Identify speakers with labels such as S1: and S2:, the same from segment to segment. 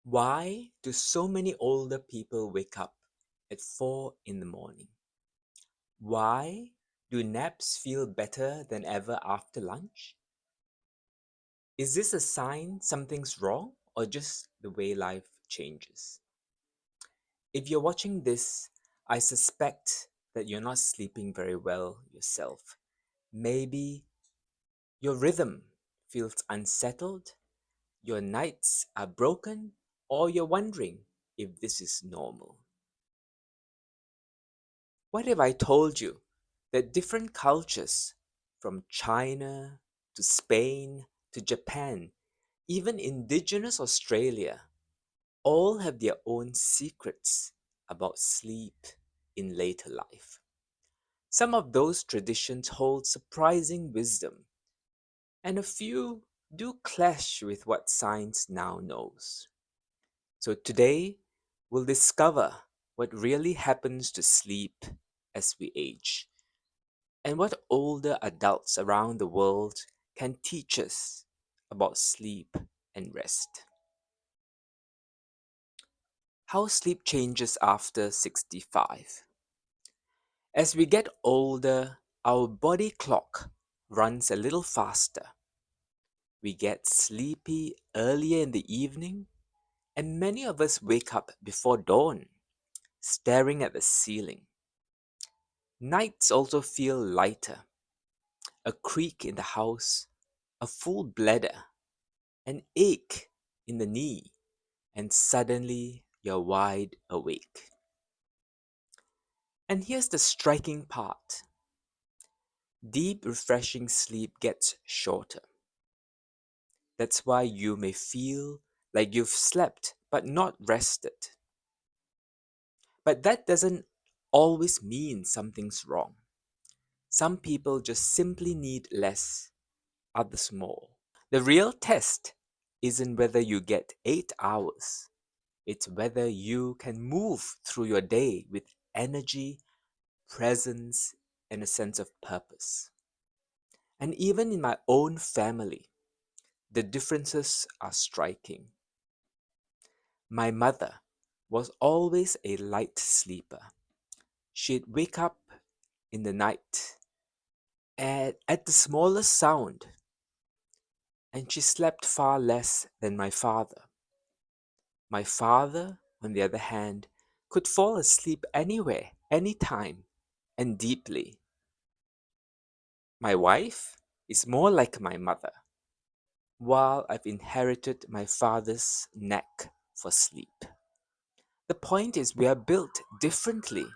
S1: Why do so many older people wake up at 4 in the morning? Why do naps feel better than ever after lunch? Is this a sign something's wrong or just the way life changes? If you're watching this, I suspect that you're not sleeping very well yourself. Maybe your rhythm feels unsettled, your nights are broken, or you're wondering if this is normal. What if I told you that different cultures, from China to Spain to Japan, even Indigenous Australia, all have their own secrets about sleep in later life? Some of those traditions hold surprising wisdom, and a few do clash with what science now knows. So today, we'll discover what really happens to sleep as we age, and what older adults around the world can teach us about sleep and rest. How sleep changes after 65. As we get older, our body clock runs a little faster. We get sleepy earlier in the evening, and many of us wake up before dawn, staring at the ceiling. Nights also feel lighter, a creak in the house, a full bladder, an ache in the knee, and suddenly you're wide awake. And here's the striking part: deep, refreshing sleep gets shorter. That's why you may feel like you've slept but not rested. But that doesn't always mean something's wrong. Some people just simply need less, others more. The real test isn't whether you get 8 hours, it's whether you can move through your day with energy, presence, and a sense of purpose. And even in my own family, the differences are striking. My mother was always a light sleeper. She'd wake up in the night at the smallest sound, and she slept far less than my father. My father, on the other hand, could fall asleep anywhere, anytime, and deeply. My wife is more like my mother, while I've inherited my father's knack for sleep. The point is, we are built differently.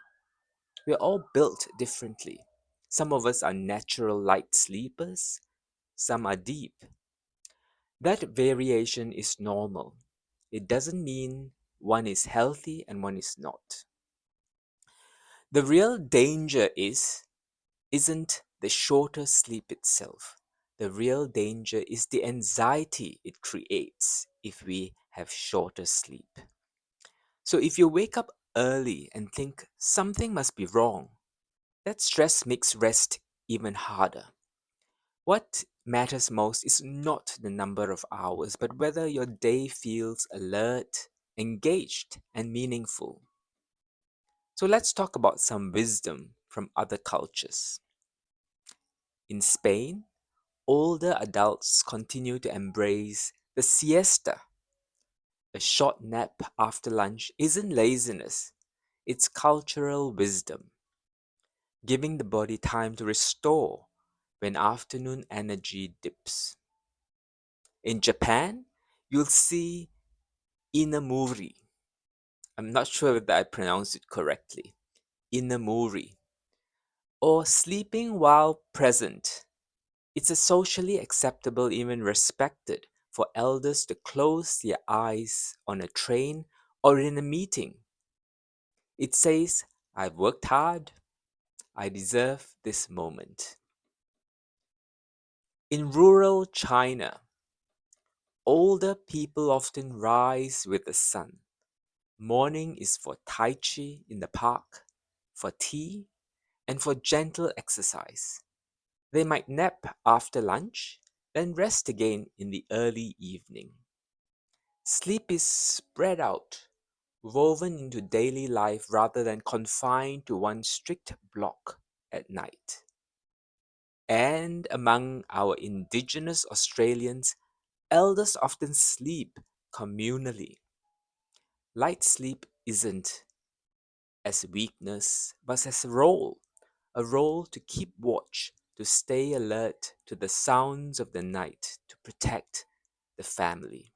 S1: We're all built differently. Some of us are natural light sleepers, some are deep. That variation is normal. It doesn't mean one is healthy and one is not. The real danger isn't the shorter sleep itself. The real danger is the anxiety it creates if we have shorter sleep. So if you wake up early and think something must be wrong, that stress makes rest even harder. What matters most is not the number of hours, but whether your day feels alert, engaged, and meaningful. So let's talk about some wisdom from other cultures. In Spain, older adults continue to embrace the siesta. A short nap after lunch isn't laziness, it's cultural wisdom, giving the body time to restore when afternoon energy dips. In Japan, you'll see inemuri. I'm not sure if I pronounced it correctly. Inemuri, or sleeping while present. It's a socially acceptable, even respected, for elders to close their eyes on a train or in a meeting. It says, I've worked hard, I deserve this moment. In rural China, older people often rise with the sun. Morning is for Tai Chi in the park, for tea, and for gentle exercise. They might nap after lunch, then rest again in the early evening. Sleep is spread out, woven into daily life rather than confined to one strict block at night. And among our Indigenous Australians, elders often sleep communally. Light sleep isn't as weakness, but as a role to keep watch, to stay alert to the sounds of the night, to protect the family.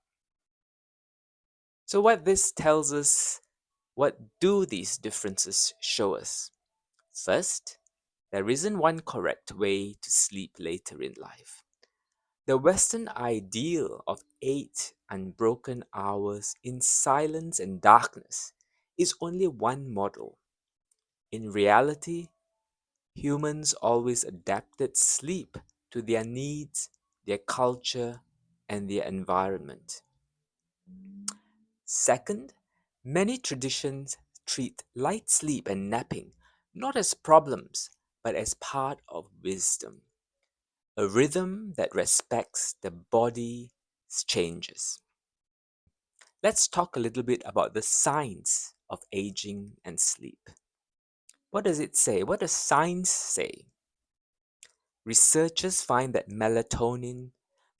S1: So, what this tells us, what do these differences show us? First, there isn't one correct way to sleep later in life. The Western ideal of 8 unbroken hours in silence and darkness is only one model. In reality, humans always adapted sleep to their needs, their culture, and their environment. Second, many traditions treat light sleep and napping not as problems, but as part of wisdom, a rhythm that respects the body's changes. Let's talk a little bit about the science of aging and sleep. What does it say? What does science say? Researchers find that melatonin,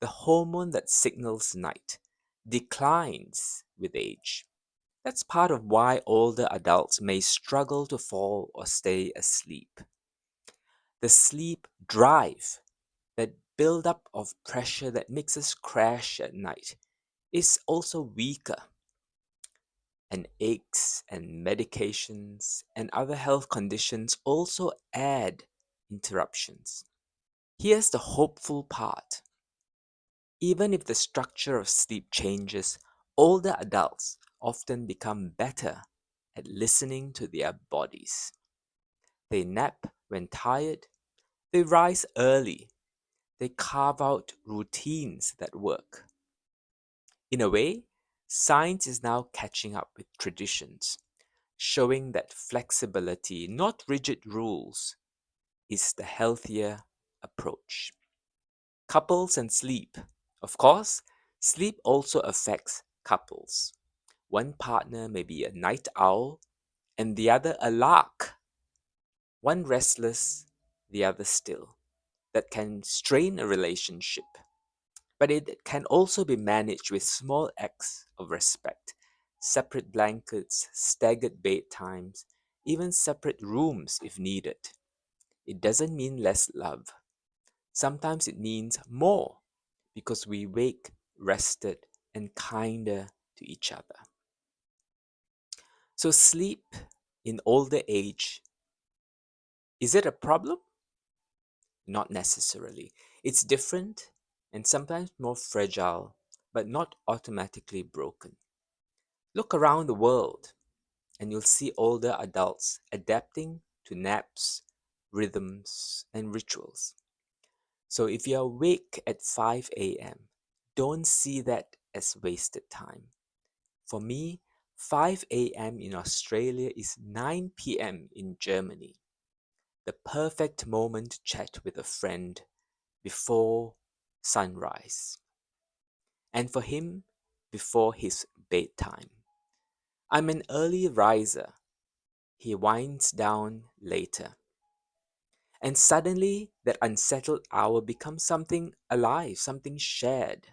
S1: the hormone that signals night, declines with age. That's part of why older adults may struggle to fall or stay asleep. The sleep drive, that buildup of pressure that makes us crash at night, is also weaker, and aches and medications and other health conditions also add interruptions. Here's the hopeful part. Even if the structure of sleep changes, older adults often become better at listening to their bodies. They nap when tired, they rise early, they carve out routines that work. In a way, science is now catching up with traditions, showing that flexibility, not rigid rules, is the healthier approach. Couples and sleep. Of course, sleep also affects couples. One partner may be a night owl and the other a lark. One restless, the other still. That can strain a relationship. But it can also be managed with small acts of respect. Separate blankets, staggered bedtimes, even separate rooms if needed. It doesn't mean less love. Sometimes it means more because we wake rested and kinder to each other. So, sleep in older age, is it a problem? Not necessarily. It's different and sometimes more fragile, but not automatically broken. Look around the world and you'll see older adults adapting to naps, rhythms, and rituals. So if you're awake at 5 a.m., don't see that as wasted time. For me, 5 a.m. in Australia is 9 p.m. in Germany, the perfect moment to chat with a friend before sunrise. And for him, before his bedtime. I'm an early riser. He winds down later. And suddenly, that unsettled hour becomes something alive, something shared.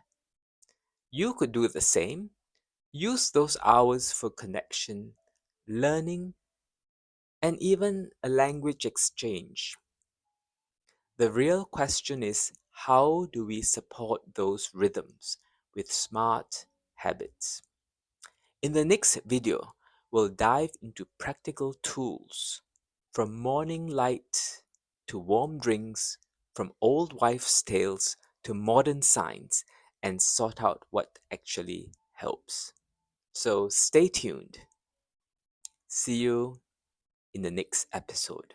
S1: You could do the same. Use those hours for connection, learning, and even a language exchange. The real question is, how do we support those rhythms with smart habits? In the next video, we'll dive into practical tools, from morning light to warm drinks, from old wives' tales to modern science, and sort out what actually helps. So stay tuned. See you in the next episode.